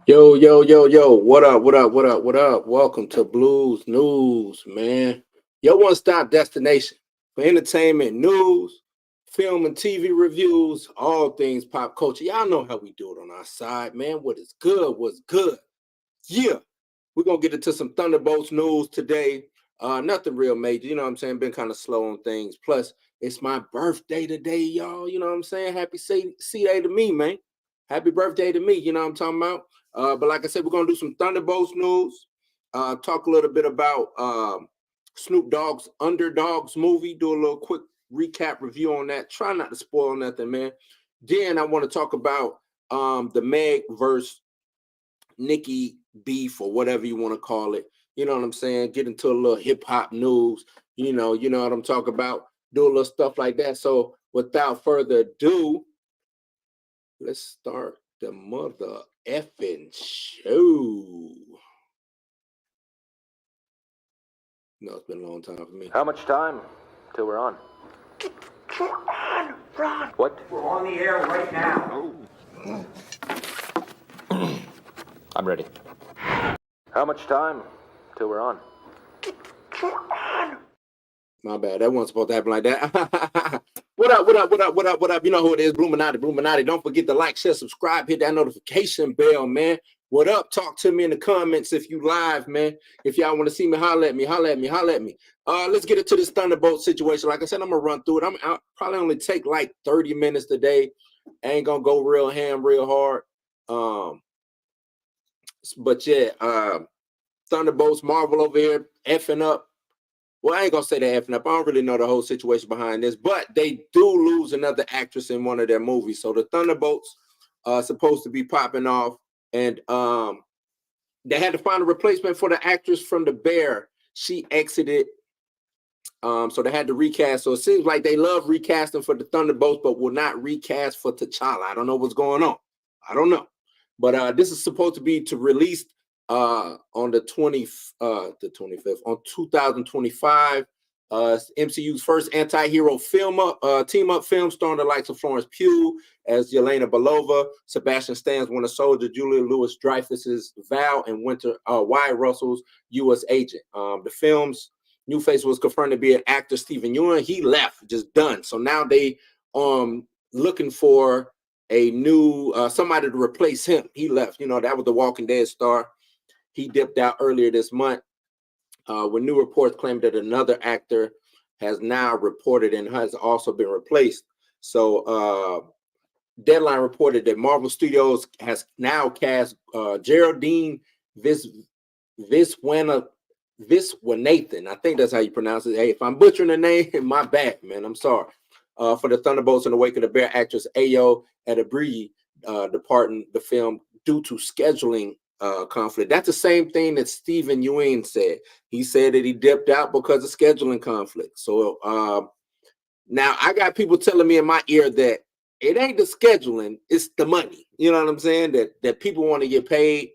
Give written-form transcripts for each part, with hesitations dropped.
Yo, yo, yo, yo, what up, what up, what up, what up? Welcome to Blues News, man. Your one-stop destination for entertainment, news, film and TV reviews, all things pop culture. Y'all know how we do it on our side, man. What is good, what's good. Yeah, we're gonna get into some Thunderbolts news today. Nothing real major, you know what I'm saying? Been kind of slow on things. Plus, it's my birthday today, y'all. You know what I'm saying? Happy C-Day to me, man. Happy birthday to me, you know what I'm talking about? But like I said, we're gonna do some Thunderbolts news. Talk a little bit about Snoop Dogg's Underdogs movie. Do a little quick recap review on that. Try not to spoil nothing, man. Then I want to talk about the Meg versus Nicki beef or whatever you want to call it. You know what I'm saying? Get into a little hip hop news. You know what I'm talking about. Do a little stuff like that. So without further ado, let's start the mother effing show. No, it's been a long time for me. How much time till we're on? We're on, Ron. What? We're on the air right now. I'm ready. How much time till we're on? We're on. My bad. That wasn't supposed to happen like that. What up, what up, what up, what up, what up? You know who it is, Bluminati, Bluminati. Don't forget to like, share, subscribe, hit that notification bell, man. What up? Talk to me in the comments if you live, man. If y'all want to see me, holler at me, holler at me, holler at me. Let's get into this Thunderbolt situation. Like I said, I'm going to run through it. I'll probably only take like 30 minutes today. I ain't going to go real ham, real hard. But yeah, Thunderbolts, Marvel over here, effing up. Well, I ain't gonna say they're effing up. I don't really know the whole situation behind this, but they do lose another actress in one of their movies. So the Thunderbolts are supposed to be popping off, and they had to find a replacement for the actress from The Bear. She exited, so they had to recast. So it seems like they love recasting for the Thunderbolts, but will not recast for T'Challa. I don't know what's going on. I don't know, but this is supposed to be to release on the 25th on 2025. MCU's first anti-hero team up film starring the likes of Florence Pugh as Yelena Belova, Sebastian Stan's Winter Soldier, Julia Louis-Dreyfus's Val, and Wyatt Russell's U.S. agent. The film's new face was confirmed to be an actor, Stephen Ewan. He left, just done. So now they looking for a new somebody to replace him. He left. You know, that was the Walking Dead star. He dipped out earlier this month when new reports claim that another actor has now reported and has also been replaced. So Deadline reported that Marvel Studios has now cast Geraldine Viswanathan. I think that's how you pronounce it. Hey, if I'm butchering the name, my bad, man. I'm sorry. For the Thunderbolts in the wake of the Bear actress Ayo Edebiri departing the film due to scheduling conflict. That's the same thing that Stephen Ewan said. He said that he dipped out because of scheduling conflict. So now I got people telling me in my ear that it ain't the scheduling, it's the money. You know what I'm saying? That people want to get paid.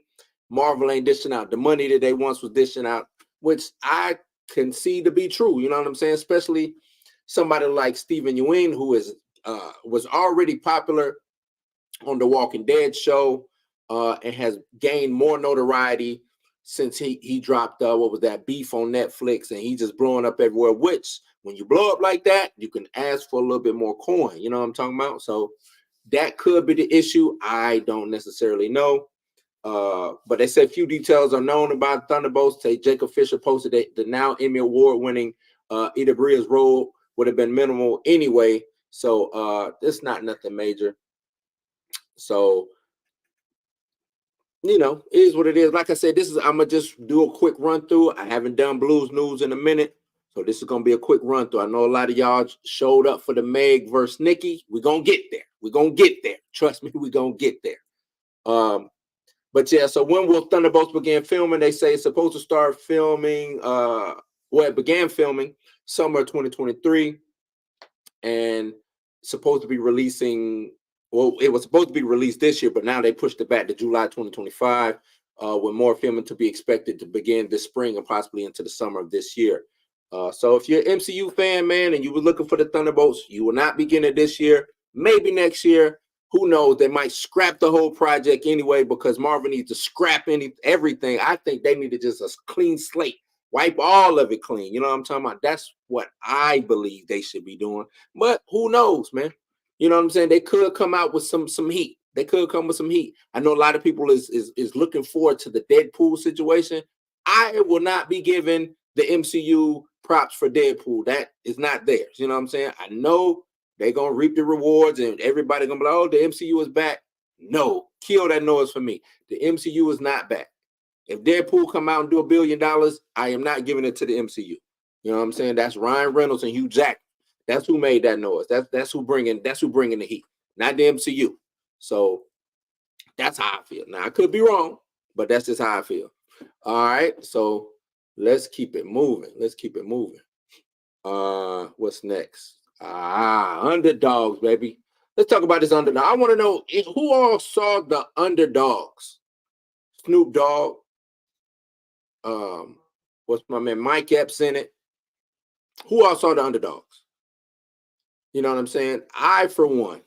Marvel ain't dishing out the money that they once was dishing out, which I can see to be true. You know what I'm saying? Especially somebody like Stephen Ewan, who is was already popular on the Walking Dead show. And has gained more notoriety since he dropped what was that Beef on Netflix, and he's just blowing up everywhere. Which when you blow up like that, you can ask for a little bit more coin. You know what I'm talking about? So that could be the issue. I don't necessarily know. But they said few details are known about Thunderbolts. Say Jacob Fisher posted that the now Emmy Award-winning Ida Bria's role would have been minimal anyway. So it's not nothing major. So you know, it is what it is. Like I said, I'm gonna just do a quick run through. I haven't done Blues News in a minute, so this is gonna be a quick run through. I know a lot of y'all showed up for the Meg versus Nicki. We're gonna get there. We're gonna get there. Trust me, we're gonna get there. But yeah, so when will Thunderbolts begin filming? They say it's supposed to start filming. It began filming summer 2023, and supposed to be releasing. Well, it was supposed to be released this year, but now they pushed it back to July 2025, with more filming to be expected to begin this spring and possibly into the summer of this year. So if you're an MCU fan, man, and you were looking for the Thunderbolts, you will not begin it this year, maybe next year. who knows? They might scrap the whole project anyway because Marvel needs to scrap everything. I think they need to just a clean slate, wipe all of it clean. You know what I'm talking about? That's what I believe they should be doing. But who knows, man? You know what I'm saying? They could come out with some heat. They could come with some heat. I know a lot of people is looking forward to the Deadpool situation. I will not be giving the MCU props for Deadpool. That is not theirs. You know what I'm saying? I know they're gonna reap the rewards and everybody gonna be like, oh, the MCU is back. No, kill that noise for me. The MCU is not back. If Deadpool come out and do $1 billion, I am not giving it to the MCU. You know what I'm saying? That's Ryan Reynolds and Hugh Jackman. That's who made that noise. That's who bringing the heat, not the MCU. So that's how I feel. Now I could be wrong, but that's just how I feel. All right, so let's keep it moving. What's next? Underdogs, baby. Let's talk about this underdog. I want to know who all saw the Underdogs. Snoop Dogg. What's my man? Mike Epps in it. Who all saw the Underdogs? You know what I'm saying? I, for one,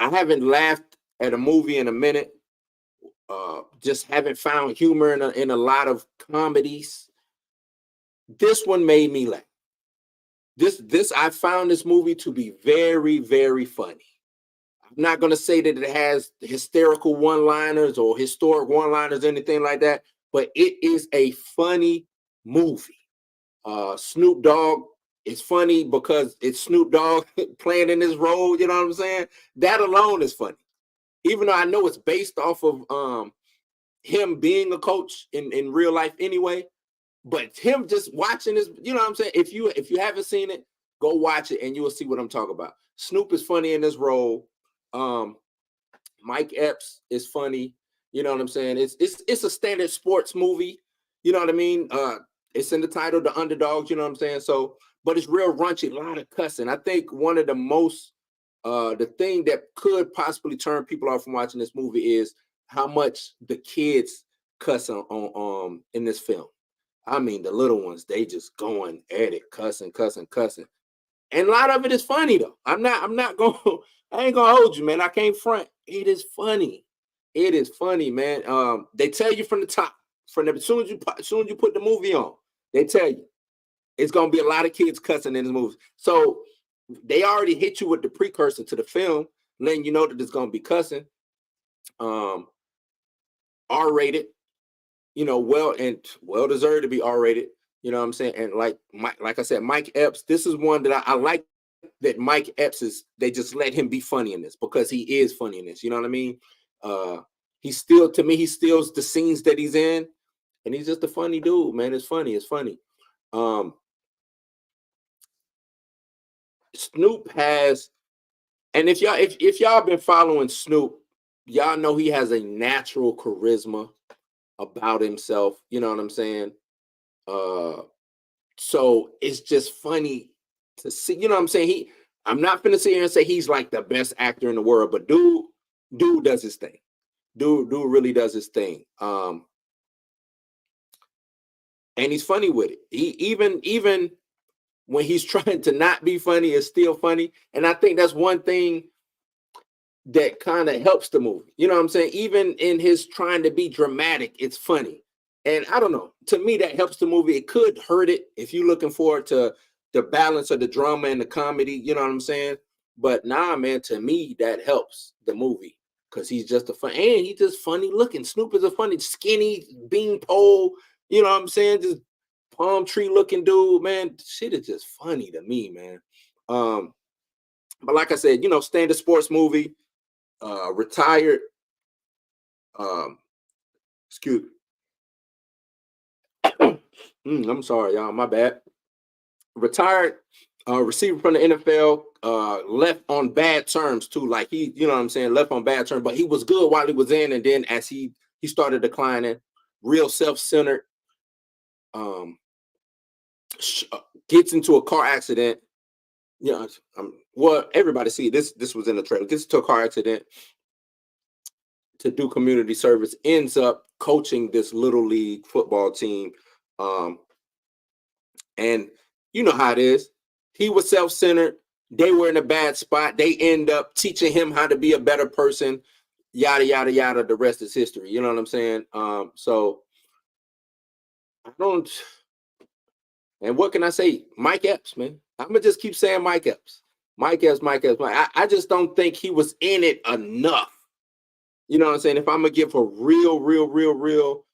I haven't laughed at a movie in a minute. Just haven't found humor in a lot of comedies. This one made me laugh. I found this movie to be very, very funny. I'm not going to say that it has hysterical one-liners or historic one-liners, anything like that, but it is a funny movie. Snoop Dogg is funny because it's Snoop Dogg playing in this role. You know what I'm saying? That alone is funny. Even though I know it's based off of him being a coach in real life anyway, but him just watching this, you know what I'm saying? If you haven't seen it, go watch it and you will see what I'm talking about. Snoop is funny in this role. Mike Epps is funny. You know what I'm saying? It's a standard sports movie. You know what I mean? It's in the title, The Underdogs. You know what I'm saying? So, but it's real raunchy, a lot of cussing. I think one of the most the thing that could possibly turn people off from watching this movie is how much the kids cuss on in this film. I mean, the little ones, they just going at it, cussing. And a lot of it is funny though. I ain't gonna hold you, man. I can't front. It is funny. It is funny, man. They tell you from the top, as soon as you put the movie on, they tell you it's gonna be a lot of kids cussing in this movie. So they already hit you with the precursor to the film, letting you know that it's gonna be cussing. R-rated, you know, well deserved to be R-rated. You know what I'm saying? And like I said, Mike Epps, this is one that I like, that Mike Epps they just let him be funny in this because he is funny in this. You know what I mean? He steals the scenes that he's in, and he's just a funny dude, man. It's funny. Snoop has, and if y'all been following Snoop, y'all know he has a natural charisma about himself. You know what I'm saying? So it's just funny to see. You know what I'm saying? I'm not gonna sit here and say he's like the best actor in the world, but dude does his thing. Dude really does his thing. And he's funny with it. He even when he's trying to not be funny, is still funny. And I think that's one thing that kind of helps the movie. You know what I'm saying? Even in his trying to be dramatic, it's funny. And I don't know, to me, that helps the movie. It could hurt it if you're looking forward to the balance of the drama and the comedy, you know what I'm saying? But nah, man, to me, that helps the movie because he's just he's just funny looking. Snoop is a funny, skinny beanpole, you know what I'm saying? Just palm tree looking dude, man. Shit is just funny to me, man. But like I said, you know, standard sports movie, retired, excuse I'm sorry, y'all, my bad. Retired receiver from the NFL, left on bad terms too. Like you know what I'm saying, left on bad terms, but he was good while he was in, and then as he started declining, real self-centered, gets into a car accident. You know, well, everybody see this was in the trailer. Gets into a car accident to do community service, ends up coaching this little league football team. And you know how it is. He was self-centered. they were in a bad spot. They end up teaching him how to be a better person. Yada yada yada. The rest is history. You know what I'm saying? So I don't. And what can I say? Mike Epps, man. I'm gonna just keep saying Mike Epps. Mike Epps, Mike Epps. I just don't think he was in it enough. You know what I'm saying? If I'm gonna give a real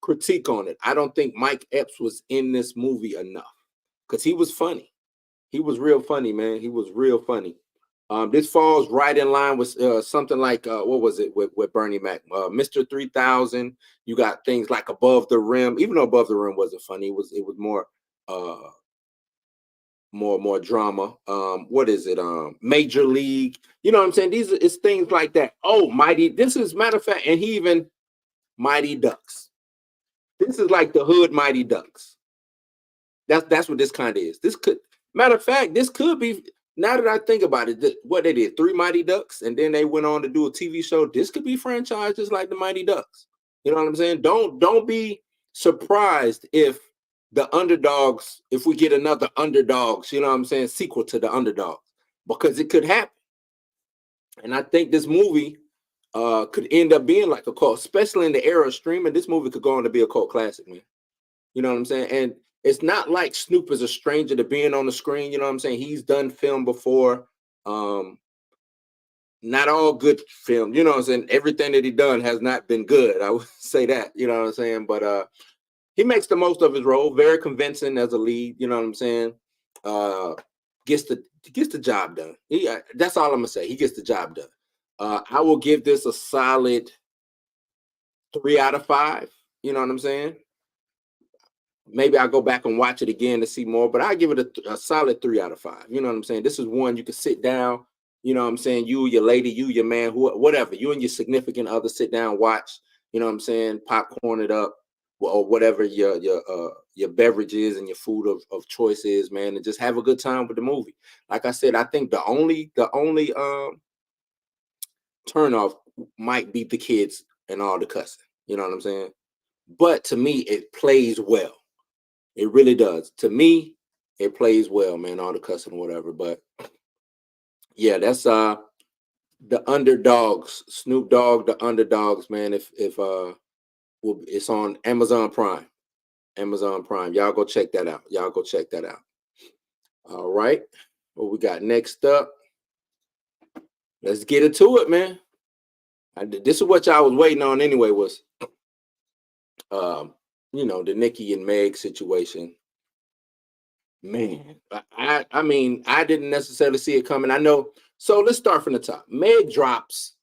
critique on it, I don't think Mike Epps was in this movie enough because he was funny. He was real funny, man. He was real funny. This falls right in line with something like what was it with Bernie Mac, Mr. 3000. You got things like Above the Rim, even though Above the Rim wasn't funny. It was more more drama. What is it? Major League. You know what I'm saying? It's things like that. Oh, Mighty. This is matter of fact, and he even Mighty Ducks. This is like the hood Mighty Ducks. That's what this kind of is. This could, matter of fact, this could be, now that I think about it, what they did, Three Mighty Ducks, and then they went on to do a TV show. This could be franchised just like the Mighty Ducks. You know what I'm saying? Don't be surprised if the Underdogs, if we get another Underdogs, you know what I'm saying, sequel to the Underdogs, because it could happen. And I think this movie could end up being like a cult, especially in the era of streaming. This movie could go on to be a cult classic, man. You know what I'm saying? And it's not like Snoop is a stranger to being on the screen. You know what I'm saying? He's done film before. Not all good film. You know what I'm saying? Everything that he done has not been good. I would say that. You know what I'm saying? But he makes the most of his role. Very convincing as a lead. You know what I'm saying? Gets the job done. That's all I'm gonna say. He gets the job done. I will give this a solid 3 out of 5. You know what I'm saying? Maybe I'll go back and watch it again to see more, but I give it a solid 3 out of 5. You know what I'm saying? This is one you can sit down. You know what I'm saying? You, your lady, you, your man, whatever. You and your significant other sit down, watch. You know what I'm saying? Popcorn it up, or whatever your beverage is and your food of choice is, man, and just have a good time with the movie. Like I said, I think the only turnoff might be the kids and all the cussing. You know what I'm saying? But to me, it plays well. It really does. To me, it plays well, man, all the cussing or whatever. But yeah, that's the Underdogs, Snoop Dogg, the Underdogs, man. If it's on Amazon Prime. Amazon Prime. Y'all go check that out. Y'all go check that out. All right. What we got next up? Let's get into it, man. This is what y'all was waiting on anyway, was the Nicki and Meg situation. Man, I mean, I didn't necessarily see it coming. I know. So let's start from the top. Meg drops,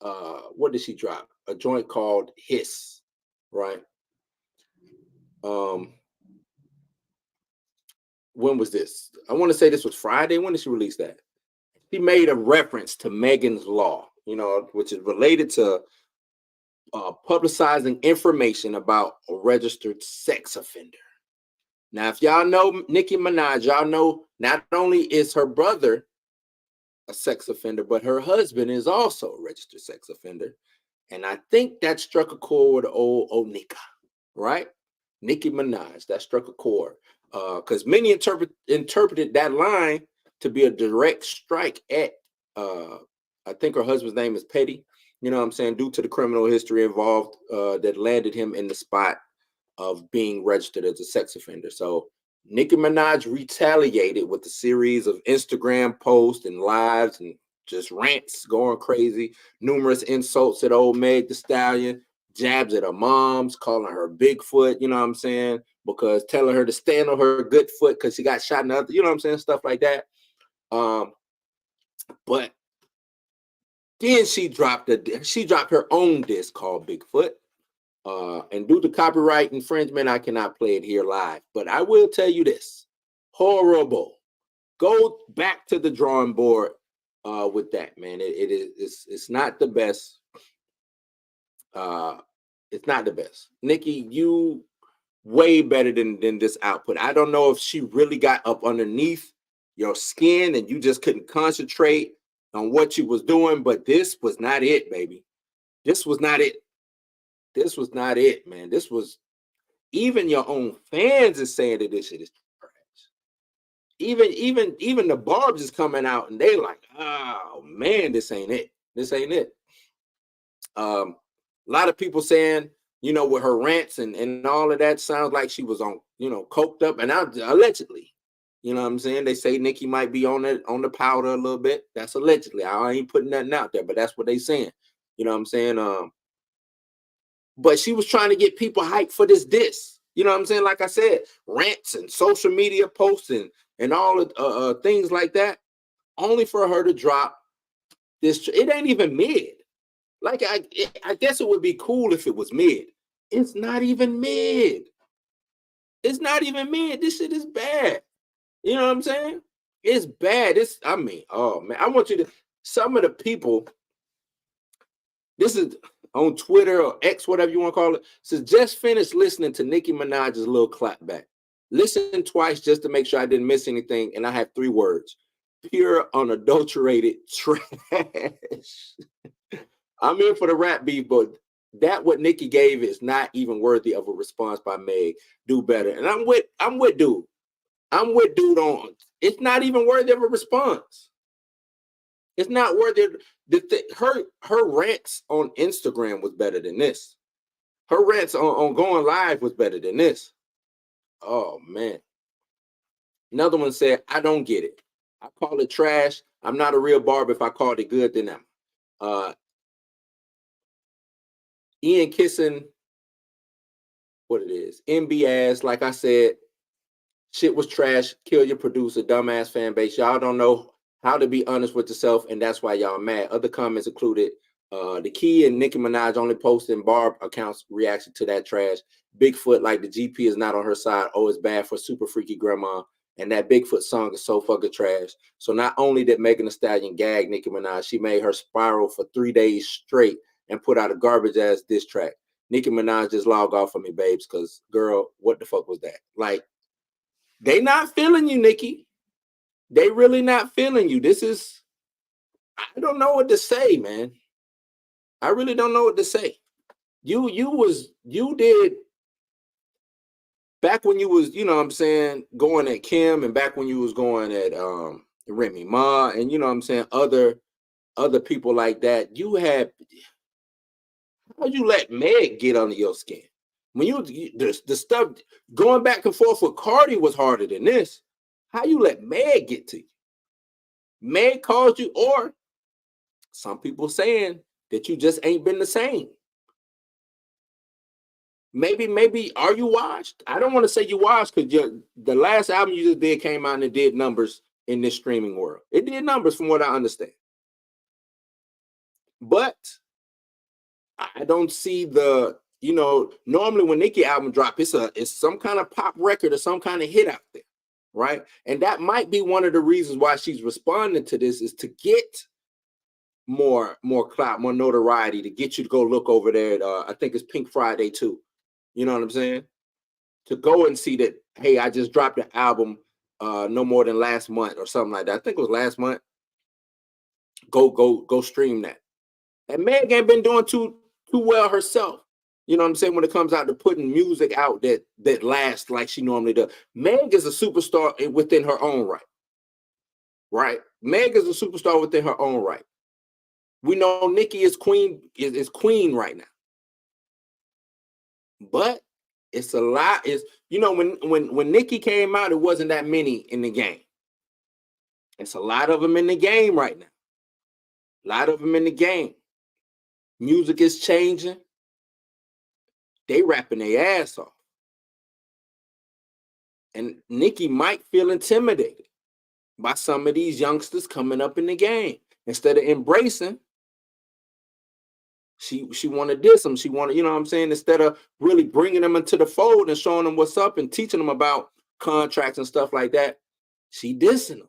what did she drop? A joint called Hiss, right? When was this? I want to say this was Friday. When did she release that? She made a reference to Megan's Law, which is related to publicizing information about a registered sex offender. Now, if y'all know Nicki Minaj, y'all know not only is her brother a sex offender, but her husband is also a registered sex offender. And I think that struck a chord with old Nika, right? Nicki Minaj, that struck a chord. Because many interpreted that line to be a direct strike at, I think her husband's name is Petty, you know what I'm saying, due to the criminal history involved that landed him in the spot of being registered as a sex offender. So Nicki Minaj retaliated with a series of Instagram posts and lives and just rants going crazy, numerous insults at old Meg Thee Stallion, jabs at her moms, calling her Bigfoot, you know what I'm saying, because telling her to stand on her good foot because she got shot in the other, you know what I'm saying, stuff like that. But then she dropped her own disc called Bigfoot. And due to copyright infringement, I cannot play it here live. But I will tell you this: horrible. Go back to the drawing board with that, man. It's not the best. It's not the best. Nicki, you way better than this output. I don't know if she really got up underneath your skin and you just couldn't concentrate on what you was doing, but this was not it, baby. This was not it. This was not it, man. This was, even your own fans is saying that this shit is trash. even the Barbs is coming out and they like, oh man, this ain't it. This ain't it. A lot of people saying, with her rants and all of that, sounds like she was on, coked up, and allegedly, what I'm saying? They say Nicki might be on the powder a little bit. That's allegedly. I ain't putting nothing out there, but that's what they saying. You know what I'm saying? But she was trying to get people hyped for this diss. You know what I'm saying? Like I said, rants and social media posts and all of things like that, only for her to drop this. It ain't even mid. Like I guess it would be cool if it was mid. It's not even mid. It's not even mid. This shit is bad. You know what I'm saying? It's bad. Oh man, I want you to. Some of the people. This is on Twitter or X, whatever you want to call it. Says just finished listening to Nicki Minaj's little clapback. Listen twice just to make sure I didn't miss anything, and I have 3 words: pure, unadulterated trash. I'm in for the rap beef, but that what Nicki gave is not even worthy of a response by Meg. Do better. And I'm with dude. I'm with dude on it's not even worthy of a response. It's not worthy. Her rants on Instagram was better than this. Her rants on going live was better than this. Oh man. Another one said, I don't get it. I call it trash. I'm not a real barber. If I called it good, then I'm. Ian Kissing, what it is, MB ass, like I said, shit was trash. Kill your producer, dumbass fan base. Y'all don't know how to be honest with yourself, and that's why y'all mad. Other comments included the Key and Nicki Minaj only posting Barb accounts reaction to that trash. Bigfoot, like the GP is not on her side. Oh, it's bad for super freaky grandma. And that Bigfoot song is so fucking trash. So not only did Megan Thee Stallion gag Nicki Minaj, she made her spiral for 3 days straight and put out a garbage ass diss track. Nicki Minaj just log off for me, babes, because girl, what the fuck was that? Like, they not feeling you, Nicki. They really not feeling you. I don't know what to say, man. I really don't know what to say. You did back when you was, you know what I'm saying, going at Kim, and back when you was going at Remy Ma, and you know what I'm saying, other people like that. How'd you let Meg get under your skin? When the stuff going back and forth with Cardi was harder than this. How you let Meg get to you? Meg called you, or some people saying that you just ain't been the same. Maybe are you washed? I don't want to say you washed because the last album you just did came out and it did numbers in this streaming world. It did numbers from what I understand. But I don't see normally when Nicki album drop, it's some kind of pop record or some kind of hit out there, right? And that might be one of the reasons why she's responding to this, is to get more clout, more notoriety, to get you to go look over there at, I think it's Pink Friday too. You know what I'm saying? To go and see that, hey, I just dropped an album no more than last month or something like that. I think it was last month. Go stream that. And Meg ain't been doing too well herself. You know what I'm saying? When it comes out to putting music out that lasts like she normally does. Meg is a superstar within her own right. Right? Meg is a superstar within her own right. We know Nicki is queen right now. But it's a lot. When Nicki came out, it wasn't that many in the game. It's a lot of them in the game right now. A lot of them in the game. Music is changing. They rapping their ass off. And Nicki might feel intimidated by some of these youngsters coming up in the game. Instead of embracing, she want to diss them. She want to, you know what I'm saying? Instead of really bringing them into the fold and showing them what's up and teaching them about contracts and stuff like that, she dissing them.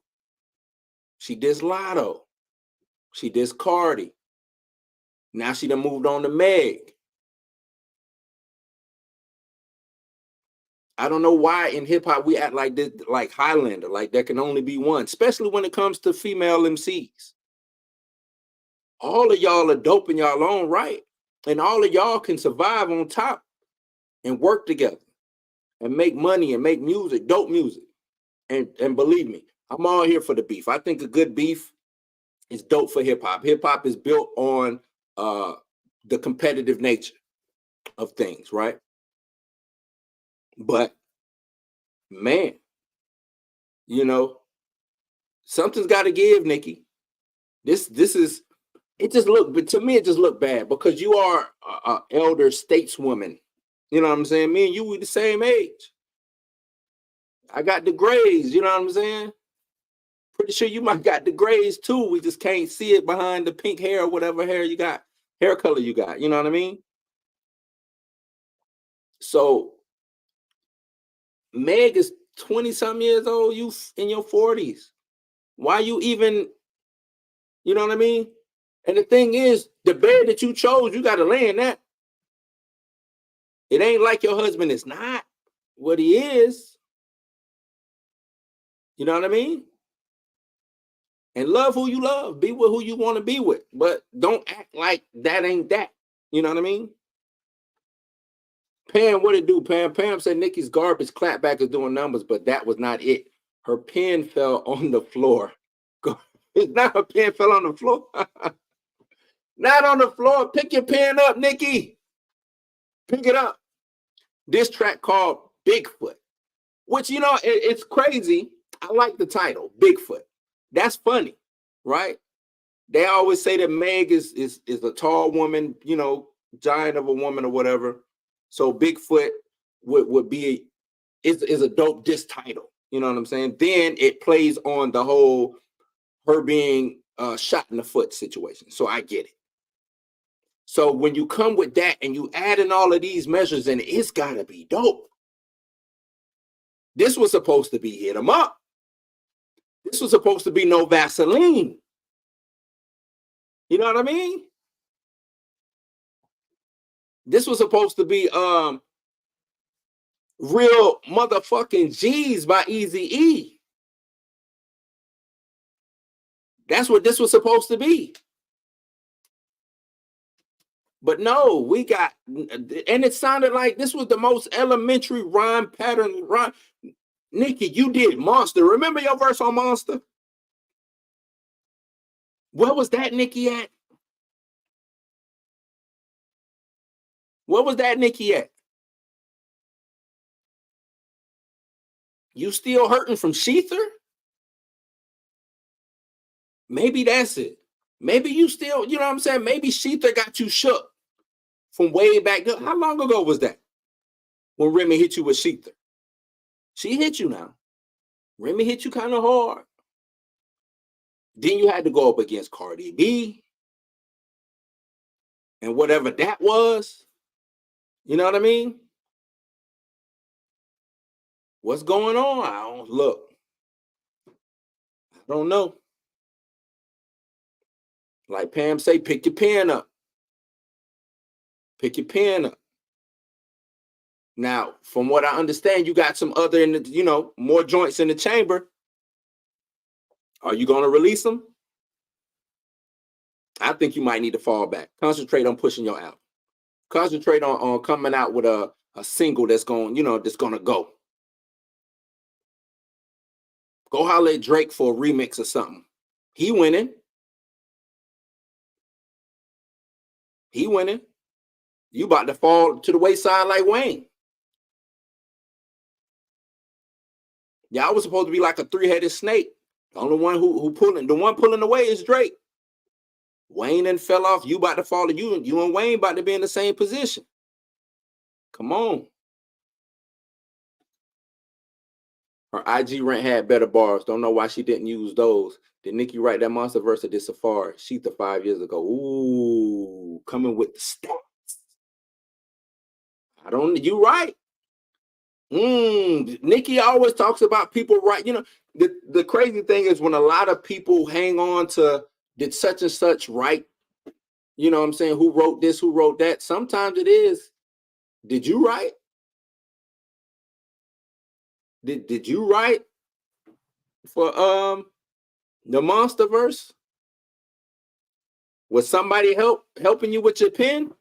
She dissed Lotto. She dissed Cardi. Now she done moved on to Meg. I don't know why in hip hop we act like this, like Highlander, like there can only be one, especially when it comes to female MCs. All of y'all are dope in y'all own right, and all of y'all can survive on top and work together and make money and make music, dope music. And believe me, I'm all here for the beef. I think a good beef is dope for hip hop. Hip hop is built on the competitive nature of things, right? But man, you know, something's got to give, Nicki. This is it. Just look, but to me, it just looked bad because you are a elder stateswoman. You know what I'm saying? Me and you, we the same age. I got the grays. You know what I'm saying? Pretty sure you might got the grays too. We just can't see it behind the pink hair or whatever hair you got, hair color you got. You know what I mean? So Meg is 20-some years old. You in your 40s. Why you even, you know what I mean? And the thing is, the bed that you chose, you got to lay in that. It ain't like your husband is not what he is. You know what I mean? And love who you love. Be with who you want to be with. But don't act like that ain't that. You know what I mean? Pam, what it do, Pam? Pam said Nicki's garbage clapback is doing numbers, but that was not it. Her pen fell on the floor. It's not her pen fell on the floor. Not on the floor. Pick your pen up, Nicki. Pick it up. This track called Bigfoot, which, you know, it's crazy. I like the title, Bigfoot. That's funny, right? They always say that Meg is a tall woman, you know, giant of a woman or whatever. So Bigfoot would be is a dope diss title. You know what I'm saying? Then it plays on the whole her being shot in the foot situation. So I get it. So when you come with that and you add in all of these measures, and it's gotta be dope. This was supposed to be hit 'em up. This was supposed to be no Vaseline. You know what I mean? This was supposed to be real motherfucking G's by Eazy-E. That's what this was supposed to be. But no, we got, and it sounded like this was the most elementary rhyme pattern. Nicki, you did Monster. Remember your verse on Monster? Where was that Nicki at? Where was that Nicki at? You still hurting from Sheether? Maybe that's it. Maybe you still, you know what I'm saying? Maybe Sheether got you shook from way back. How long ago was that? When Remy hit you with Sheether? She hit you now. Remy hit you kind of hard. Then you had to go up against Cardi B and whatever that was. You know what I mean? What's going on? I don't look. I don't know. Like Pam say, pick your pen up. Pick your pen up. Now, from what I understand, you got some other, in the, you know, more joints in the chamber. Are you going to release them? I think you might need to fall back. Concentrate on pushing your album. Concentrate on coming out with a single that's going, you know, that's going to go. Go holler at Drake for a remix or something. He winning. He winning. You about to fall to the wayside like Wayne. Y'all was supposed to be like a three-headed snake. The only one who pulling away is Drake. Wayne then fell off. You about to fall. You and Wayne about to be in the same position. Come on. Her IG rant had better bars. Don't know why she didn't use those. Did Nicki write that Monster verse or did Safari? Sheetha 5 years ago. Ooh, coming with the stats. I don't. You right. Nicki always talks about people right. You know, the crazy thing is when a lot of people hang on to did such and such right. You know what I'm saying? Who wrote this? Who wrote that? Sometimes it is. Did you write? Did you write for the Monster verse? Was somebody helping you with your pen?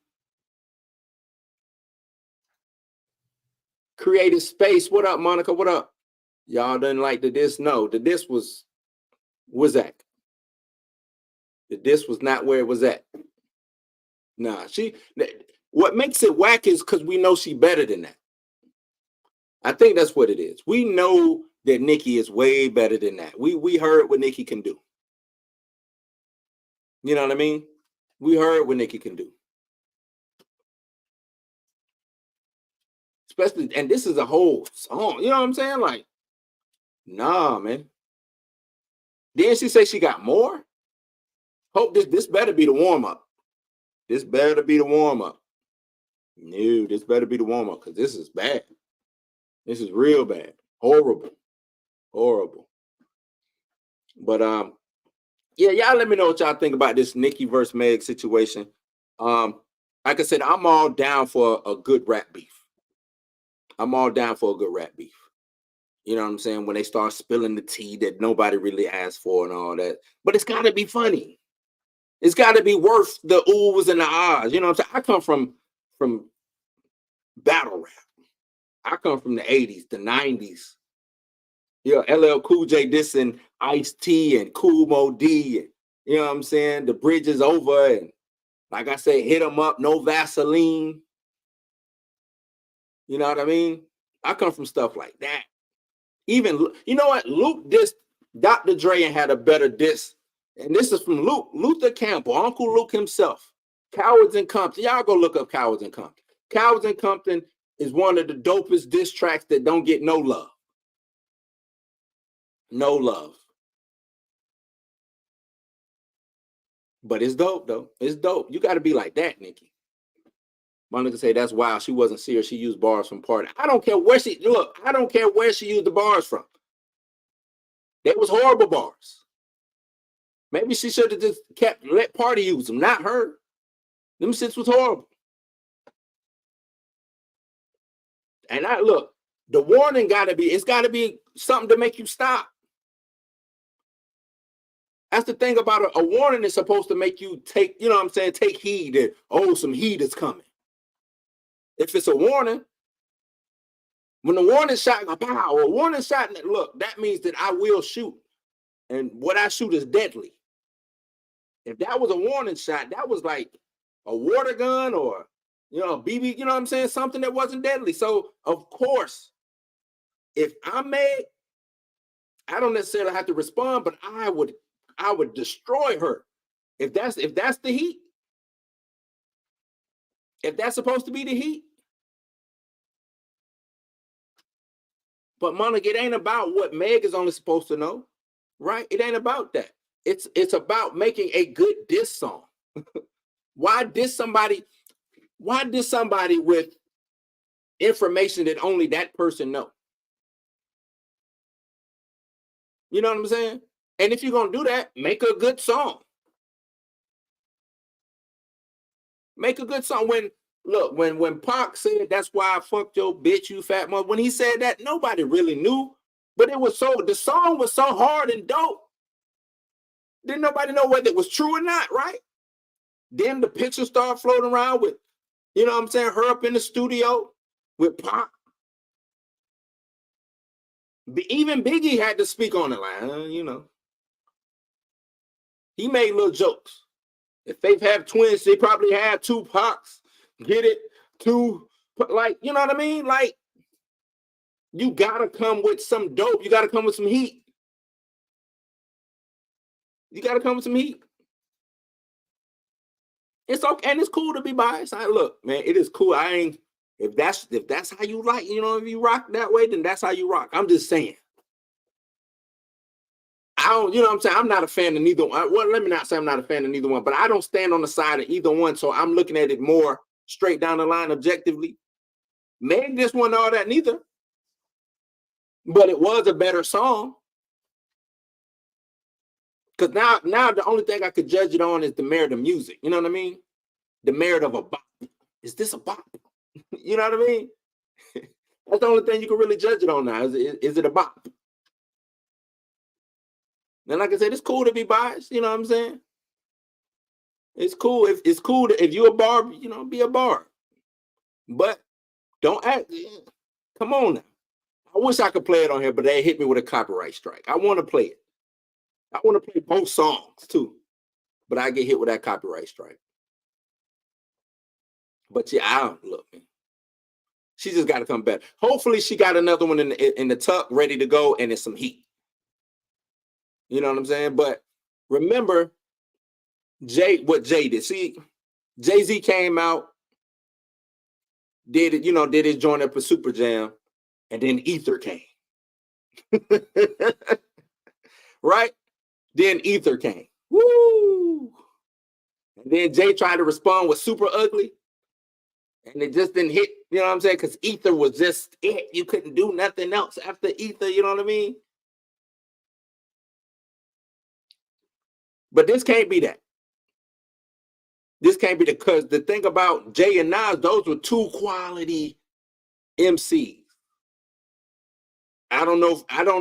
Creative Space. What up, Monica? What up? Y'all didn't like the diss? No, the diss was that. The diss was not where it was at. Nah, what makes it whack is because we know she better than that. I think that's what it is. We know that Nicki is way better than that. We heard what Nicki can do. You know what I mean? We heard what Nicki can do. Especially, and this is a whole song. You know what I'm saying? Like, nah, man. Then she say she got more. Hope this better be the warm-up. This better be the warm-up. No, this better be the warm-up because this is bad. This is real bad. Horrible. Horrible. But yeah, y'all let me know what y'all think about this Nicki versus Meg situation. Like I said, I'm all down for a good rap beef. I'm all down for a good rap beef. You know what I'm saying? When they start spilling the tea that nobody really asked for and all that. But it's got to be funny. It's got to be worth the oohs and the ahs. You know what I'm saying? I come from battle rap. I come from the 80s, the 90s. You know, LL Cool J dissing Ice-T and Kool Moe Dee. And, you know what I'm saying? The bridge is over. And like I say, hit them up, no Vaseline. You know what I mean? I come from stuff like that. Even, you know what? Luke dissed Dr. Dre and had a better diss. And this is from Luther Campbell, Uncle Luke himself. Cowards in Compton. Y'all go look up Cowards in Compton. Cowards in Compton is one of the dopest diss tracks that don't get no love. No love. But it's dope, though. It's dope. You got to be like that, Nicki. My nigga say that's wild. She wasn't serious. She used bars from Party. I don't care where she used the bars from. They was horrible bars. Maybe she should have just let Party use them, not her. Them shits was horrible. And the warning it's gotta be something to make you stop. That's the thing about a warning is supposed to make you take, you know what I'm saying, take heed that, some heat is coming. If it's a warning, when the warning shot, pow, a warning shot, look, that means that I will shoot. And what I shoot is deadly. If that was a warning shot, that was like a water gun or, a BB, you know what I'm saying? Something that wasn't deadly. So, of course, if I'm Meg, I don't necessarily have to respond, but I would destroy her. If that's the heat, if that's supposed to be the heat. But Monica, it ain't about what Meg is only supposed to know, right? It ain't about that. It's about making a good diss song. Why diss somebody with information that only that person know? You know what I'm saying? And if you're gonna do that, make a good song. Make a good song. When Pac said that's why I fucked your bitch, you fat mother. When he said that, nobody really knew, but the song was so hard and dope. Didn't nobody know whether it was true or not, right? Then the picture started floating around with, you know what I'm saying, her up in the studio with Pac. Even Biggie had to speak on it, like, he made little jokes. If they have twins, they probably had two Pacs. Get it? Two, like, you know what I mean? Like, you gotta come with some dope. You gotta come with some heat. You gotta come with some heat. It's okay, and it's cool to be biased. Look, man, it is cool. If that's how you like, if you rock that way, then that's how you rock. I'm just saying. I don't, you know what I'm saying? I'm not a fan of neither one. Well, let me not say I'm not a fan of neither one, but I don't stand on the side of either one. So I'm looking at it more straight down the line objectively. Meg just wasn't all that neither. But it was a better song. Because now the only thing I could judge it on is the merit of music. You know what I mean? The merit of a bop. Is this a bop? You know what I mean? That's the only thing you can really judge it on now. Is it a bop? And like I said, it's cool to be biased. You know what I'm saying? It's cool. It's cool if you're a barb, be a barb. But don't act. Come on now. I wish I could play it on here, but they hit me with a copyright strike. I want to play it. I want to play both songs too, but I get hit with that copyright strike. But yeah, I don't look, man. She just got to come back. Hopefully, she got another one in the tuck ready to go, and it's some heat. You know what I'm saying? But remember, what Jay did. See, Jay-Z came out, did his joint up a Super Jam, and then Ether came. Right? Then Ether came. Woo! And then Jay tried to respond with Super Ugly. And it just didn't hit, you know what I'm saying? Because Ether was just it. You couldn't do nothing else after Ether, you know what I mean? But this can't be that. This can't be because the thing about Jay and Nas, those were two quality MCs. I don't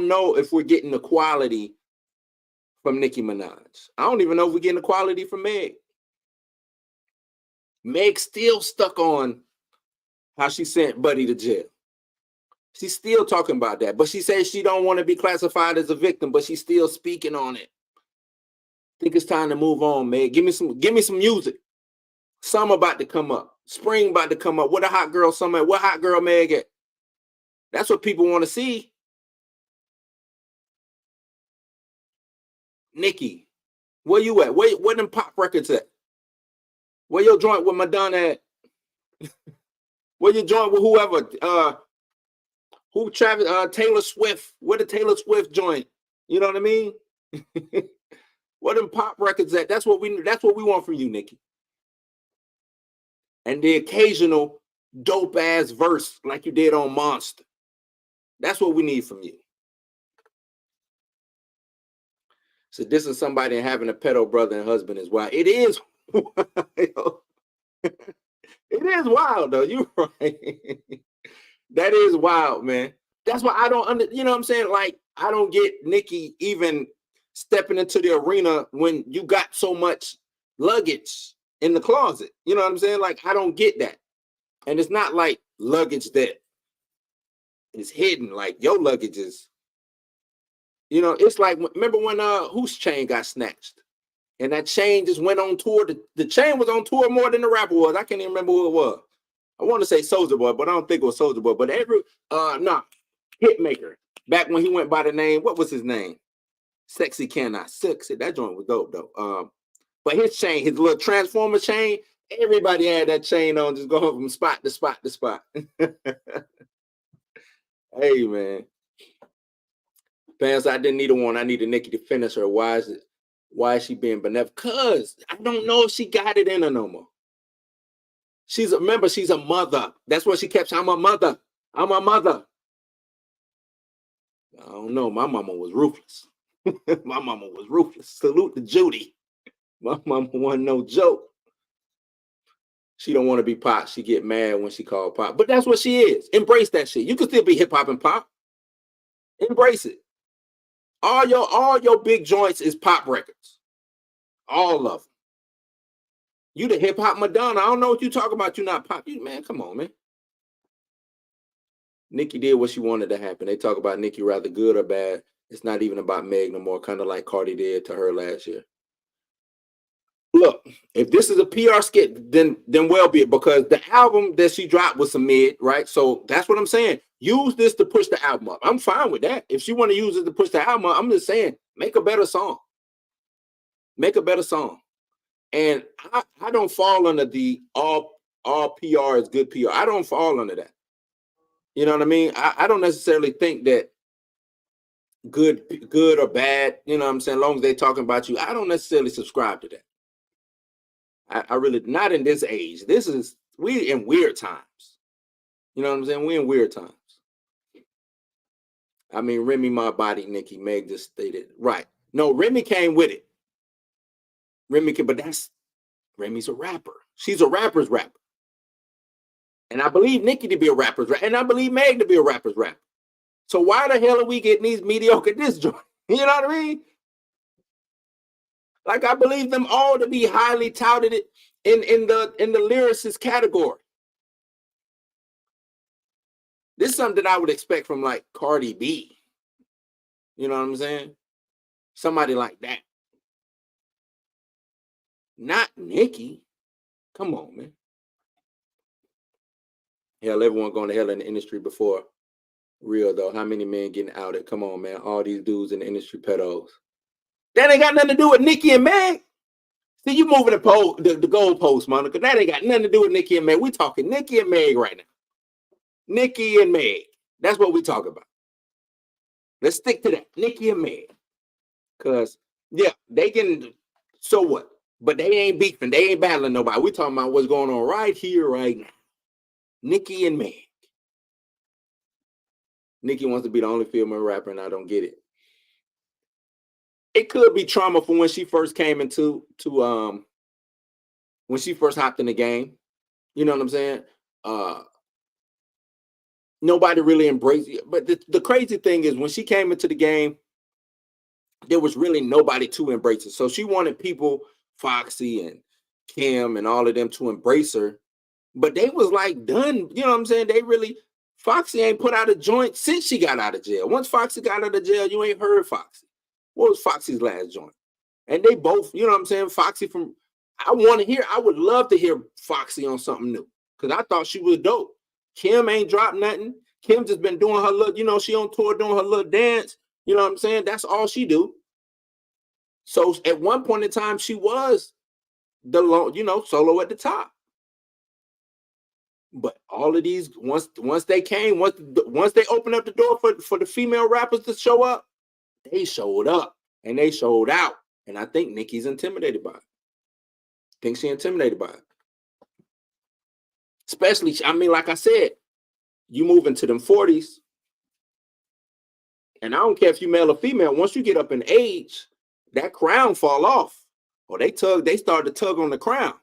know if we're getting the quality from Nicki Minaj. I don't even know if we're getting the quality from Meg. Meg still stuck on how she sent Buddy to jail. She's still talking about that, but she says she don't want to be classified as a victim, but she's still speaking on it. I think it's time to move on, Meg. Give me some music. Summer about to come up. Spring about to come up. What a hot girl summer. What hot girl Meg at? That's what people want to see. Nicki, where you at? Where them pop records at? Where your joint with Madonna at? Where your joint with whoever? Taylor Swift? Where the Taylor Swift joint? You know what I mean? Where them pop records at? That's what we want from you, Nicki. And the occasional dope ass verse like you did on Monster. That's what we need from you. So this is somebody having a pedo brother and husband is wild. It is wild. It is wild though. You're right. That is wild, man. That's why I don't you know what I'm saying? Like, I don't get Nicki even stepping into the arena when you got so much luggage in the closet. You know what I'm saying? Like, I don't get that. And it's not like luggage that is hidden. Like, your luggage is, you know, it's like, remember when whose chain got snatched? And that chain just went on tour. The chain was on tour more than the rapper was. I can't even remember who it was. I want to say Soulja Boy, but I don't think it was Soulja Boy. But Hitmaker. Back when he went by the name, what was his name? Sexy Can I Sexy. That joint was dope though. But his chain, his little transformer chain, everybody had that chain on, just going from spot to spot to spot. Hey man. Fans, I didn't need a one. I needed Nicki to finish her. Why is she being benevolent? Because I don't know if she got it in her no more. Remember, she's a mother. That's what she kept saying. I'm a mother. I'm a mother. I don't know. My mama was ruthless. My mama was ruthless. Salute to Judy. My mama wasn't no joke. She don't want to be pop. She get mad when she called pop. But that's what she is. Embrace that shit. You can still be hip hop and pop. Embrace it. All your big joints is pop records. All of them. You the hip hop Madonna. I don't know what you talking about. You not pop. Man, come on, man. Nicki did what she wanted to happen. They talk about Nicki rather good or bad. It's not even about Meg no more, kind of like Cardi did to her last year. Look, if this is a PR skit, then well be it, because the album that she dropped was some mid, right? So that's what I'm saying. Use this to push the album up. I'm fine with that. If she want to use it to push the album up, I'm just saying, make a better song. Make a better song. And I don't fall under the all PR is good PR. I don't fall under that. You know what I mean? I don't necessarily think that good or bad, you know what I'm saying, as long as they're talking about you, I don't necessarily subscribe to that. I really, not in this age. We in weird times. You know what I'm saying? We in weird times. I mean, Remy, my body, Nicki, Meg just stated. Right. No, Remy came with it. But Remy's a rapper. She's a rapper's rapper. And I believe Nicki to be a rapper's rapper. And I believe Meg to be a rapper's rapper. So why the hell are we getting these mediocre disc joints? You know what I mean? Like, I believe them all to be highly touted in the lyricist category. This is something that I would expect from like Cardi B. You know what I'm saying? Somebody like that. Not Nicki. Come on, man. Hell, everyone going to hell in the industry before real though. How many men getting outed? Come on, man. All these dudes in the industry pedos. That ain't got nothing to do with Nicki and Meg. See, you moving the goalpost, Monica. That ain't got nothing to do with Nicki and Meg. We talking Nicki and Meg right now. Nicki and Meg. That's what we talk about. Let's stick to that. Nicki and Meg. Because, yeah, they can, so what? But they ain't beefing. They ain't battling nobody. We talking about what's going on right here, right now. Nicki and Meg. Nicki wants to be the only female rapper, and I don't get it. It could be trauma from when she first came into when she first hopped in the game. You know what I'm saying? Nobody really embraced it. But the crazy thing is when she came into the game, there was really nobody to embrace it. So she wanted people, Foxy and Kim and all of them, to embrace her. But they was like done. You know what I'm saying? They really, Foxy ain't put out a joint since she got out of jail. Once Foxy got out of jail, you ain't heard Foxy. What was Foxy's last joint? And they both, you know what I'm saying? Foxy from, I would love to hear Foxy on something new. Because I thought she was dope. Kim ain't dropped nothing. Kim just been doing her little, you know, she on tour doing her little dance. You know what I'm saying? That's all she do. So at one point in time, she was the, you know, solo at the top. But all of these, once they came, once they opened up the door for the female rappers to show up, they showed up and they showed out. And I think Nicki's intimidated by it. I think she's intimidated by it. Especially, I mean, like I said, you move into them 40s, and I don't care if you male or female, once you get up in age, that crown fall off. Or they start to tug on the crown.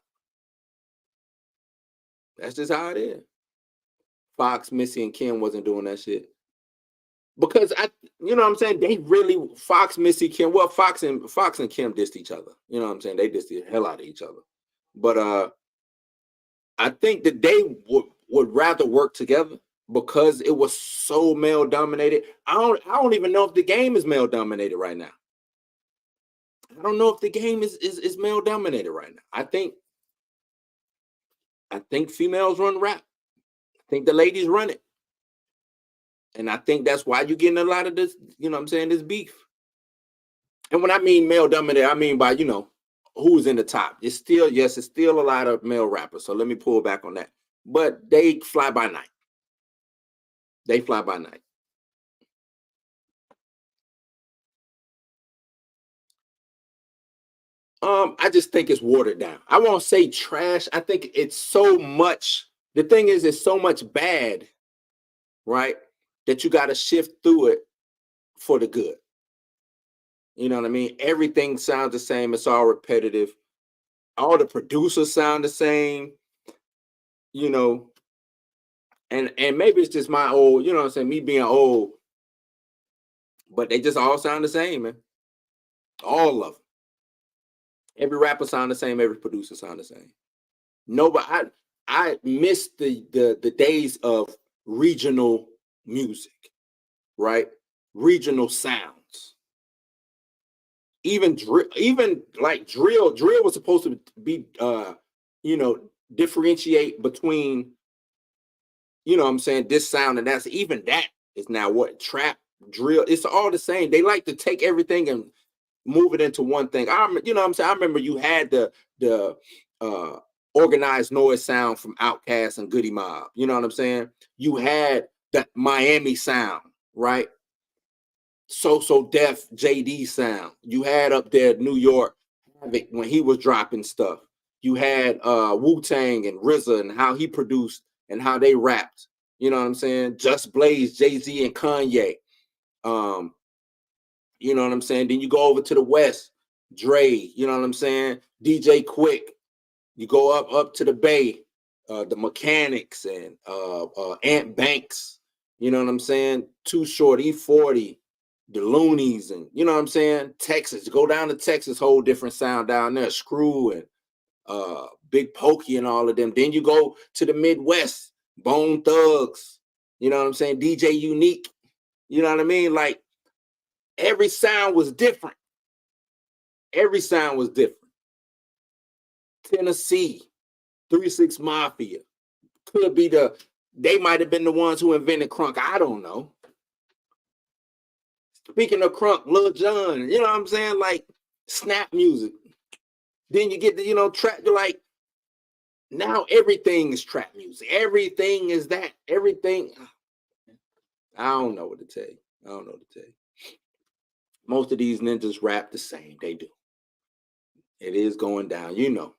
That's just how it is. Fox, Missy, and Kim wasn't doing that shit. Because you know what I'm saying? They really, Fox, Missy, Kim, well, Fox and Kim dissed each other. You know what I'm saying? They dissed the hell out of each other. But I think that they would rather work together because it was so male dominated. I don't even know if the game is male dominated right now. I don't know if the game is male dominated right now. I think females run rap. I think the ladies run it. And I think that's why you're getting a lot of this, you know what I'm saying, this beef. And when I mean male dominated, I mean by, you know, who's in the top. It's still a lot of male rappers. So let me pull back on that. But they fly by night. They fly by night. I just think it's watered down. I won't say trash. I think it's so much. The thing is, it's so much bad, right, that you got to shift through it for the good. You know what I mean? Everything sounds the same. It's all repetitive. All the producers sound the same. You know, and maybe it's just my old, you know what I'm saying, me being old, but they just all sound the same, man. All of them. Every rapper sound the same. Every producer sound the same. Nobody. I miss the days of regional music, right? Regional sounds. Even like drill was supposed to be, you know, differentiate between, you know what I'm saying, this sound and that's, even that is now what, trap, drill, it's all the same. They like to take everything and move it into one thing. You know what I'm saying? I remember you had the organized noise sound from Outkast and Goody Mob. You know what I'm saying? You had that Miami sound, right? So Def JD sound. You had up there New York Havoc when he was dropping stuff. You had Wu-Tang and RZA and how he produced and how they rapped. You know what I'm saying? Just Blaze, Jay-Z, and Kanye. You know what I'm saying? Then you go over to the West, Dre, you know what I'm saying? DJ Quick. You go up to the Bay, the Mechanics and Ant Banks, you know what I'm saying? Too Short, E40, the Loonies, and you know what I'm saying? Texas, go down to Texas, whole different sound down there. Screw and Big Pokey and all of them. Then you go to the Midwest, Bone Thugs, You know what I'm saying? DJ Unique. You know what I mean? Like every sound was different. Every sound was different. Tennessee, 3-6 Mafia. Could be they might have been the ones who invented crunk. I don't know. Speaking of crunk, Lil Jon, you know what I'm saying? Like snap music. Then you get the, trap, you're like, now everything is trap music. Everything is that. Everything. I don't know what to tell you. I don't know what to tell you. Most of these ninjas rap the same. They do. It is going down. You know.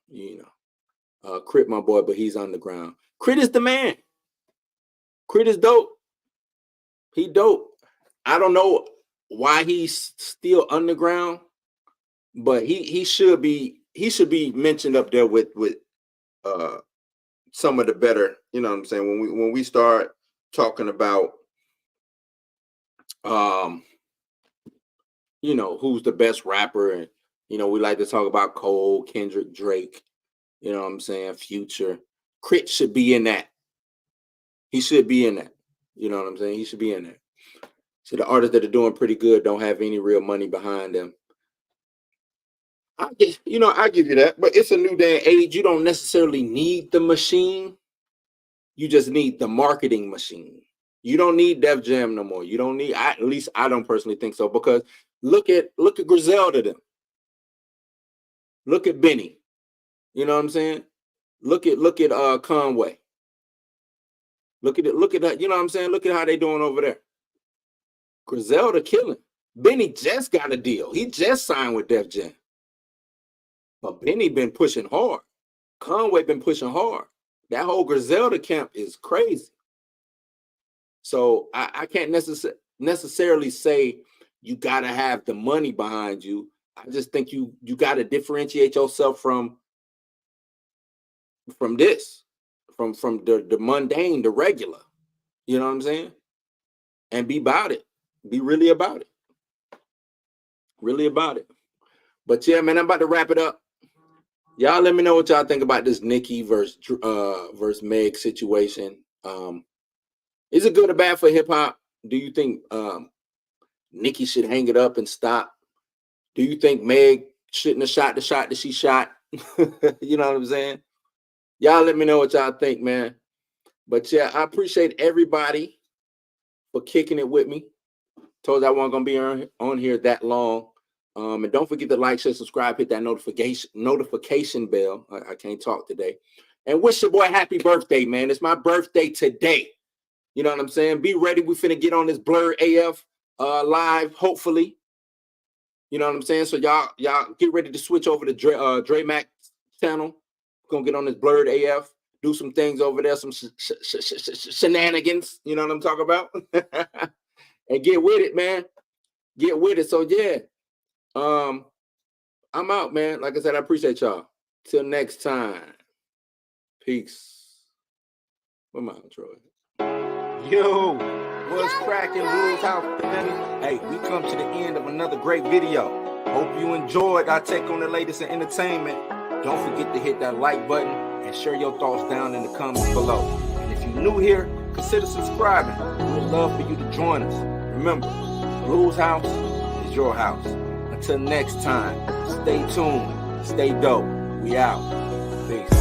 Crit, my boy, but he's underground. Crit is the man. Crit is dope. He dope. I don't know why he's still underground, but he should be mentioned up there with some of the better, you know what I'm saying, when we start talking about who's the best rapper, and we like to talk about Cole, Kendrick, Drake, you know what I'm saying, Future. Crit should be in that. He should be in that. You know what I'm saying? He should be in there. So the artists that are doing pretty good don't have any real money behind them. I give you that, but it's a new day and age. You don't necessarily need the machine. You just need the marketing machine. You don't need Def Jam no more. You don't need, at least I don't personally think so, because look at Griselda them. Look at Benny. You know what I'm saying? Look at Conway. Look at that, you know what I'm saying? Look at how they doing over there. Griselda killing. Benny just got a deal. He just signed with Def Jam. But Benny been pushing hard. Conway been pushing hard. That whole Griselda camp is crazy. So I can't necessarily say you got to have the money behind you. I just think you got to differentiate yourself from this, from the mundane, the regular. You know what I'm saying? And be about it. Be really about it. Really about it. But yeah, man, I'm about to wrap it up. Y'all let me know what y'all think about this Nicki versus Meg situation. Is it good or bad for hip hop? Do you think Nicki should hang it up and stop? Do you think Meg shouldn't have shot the shot that she shot? You know what I'm saying? Y'all let me know what y'all think, man. But yeah, I appreciate everybody for kicking it with me. Told you I wasn't gonna be on here that long. And don't forget to like, share, subscribe, hit that notification bell. I can't talk today. And wish your boy happy birthday, man. It's my birthday today. You know what I'm saying? Be ready. We finna get on this Blurred AF live, hopefully. You know what I'm saying? So y'all get ready to switch over to Dre Mac channel. Gonna get on this Blurred AF, do some things over there, some shenanigans. You know what I'm talking about? And get with it, man. Get with it. So yeah. I'm out, man. Like I said, I appreciate y'all. Till next time. Peace. Where am I, Troy? Yo, what's cracking, Blues House family? Hey, we come to the end of another great video. Hope you enjoyed our take on the latest in entertainment. Don't forget to hit that like button and share your thoughts down in the comments below. And if you're new here, consider subscribing. We would love for you to join us. Remember, Blues House is your house. Until next time, stay tuned, stay dope. We out. Peace.